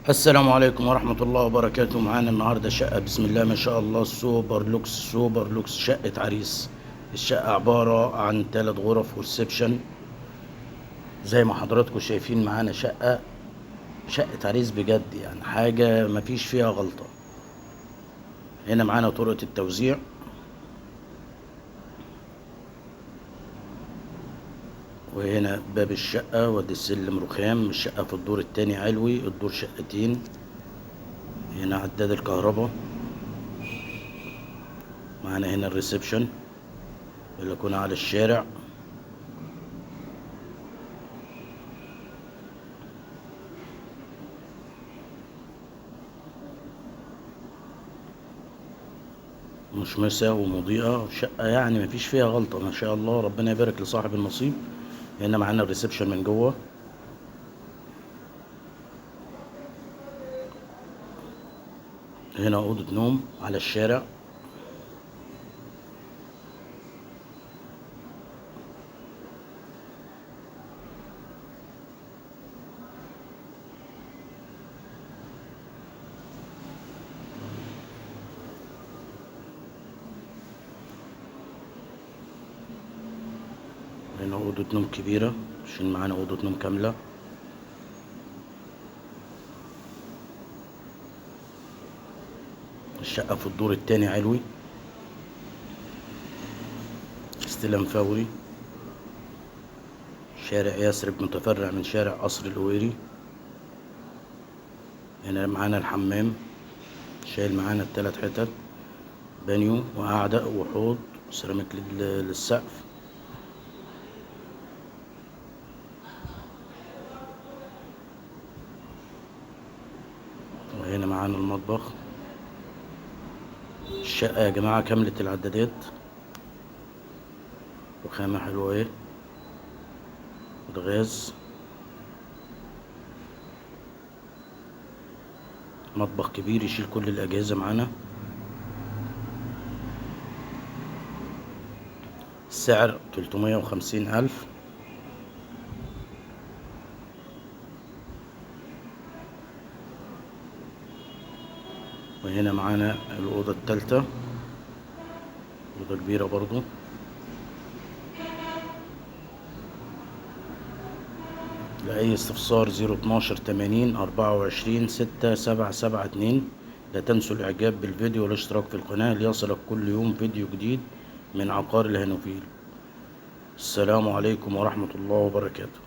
السلام عليكم ورحمة الله وبركاته. معانا النهاردة شقة بسم الله ما شاء الله، سوبر لوكس شقة عريس. الشقة عبارة عن 3 غرف وريسبشن زي ما حضراتكم شايفين. معانا شقة عريس بجد، يعني حاجة مفيش فيها غلطة. هنا معانا طرقة التوزيع، وهنا باب الشقة وادي السلم رخام. الشقة في الدور التاني علوي، الدور شقتين. هنا عداد الكهرباء. معانا هنا الريسبشن، بلكونة على الشارع. مشمسة ومضيئة، شقة يعني مفيش فيها غلطة ما شاء الله. ربنا يبارك لصاحب النصيب. هنا معانا الريسبشن من جوه. هنا أوضة نوم على الشارع. هنا أوضة نوم كبيرة عشان معانا أوضة نوم كاملة. الشقة في الدور التاني علوي، استلام فوري. شارع يثرب متفرع من شارع قصر القويري. هنا معانا الحمام، شايل معانا ال3 حتت، بانيو وقعدة وحوض سيراميك للسقف. وهنا معانا المطبخ. الشقة يا جماعة كاملة العدادات، وخامة حلوة اهي، الغاز. مطبخ كبير يشيل كل الأجهزة معانا. السعر 350,000. وهنا معانا الأوضة التالتة، أوضة كبيرة برضو. لأي استفسار 012-80-24-6-772. لا تنسوا الإعجاب بالفيديو والاشتراك في القناة ليصلك كل يوم فيديو جديد من عقار الهانوفيل. السلام عليكم ورحمة الله وبركاته.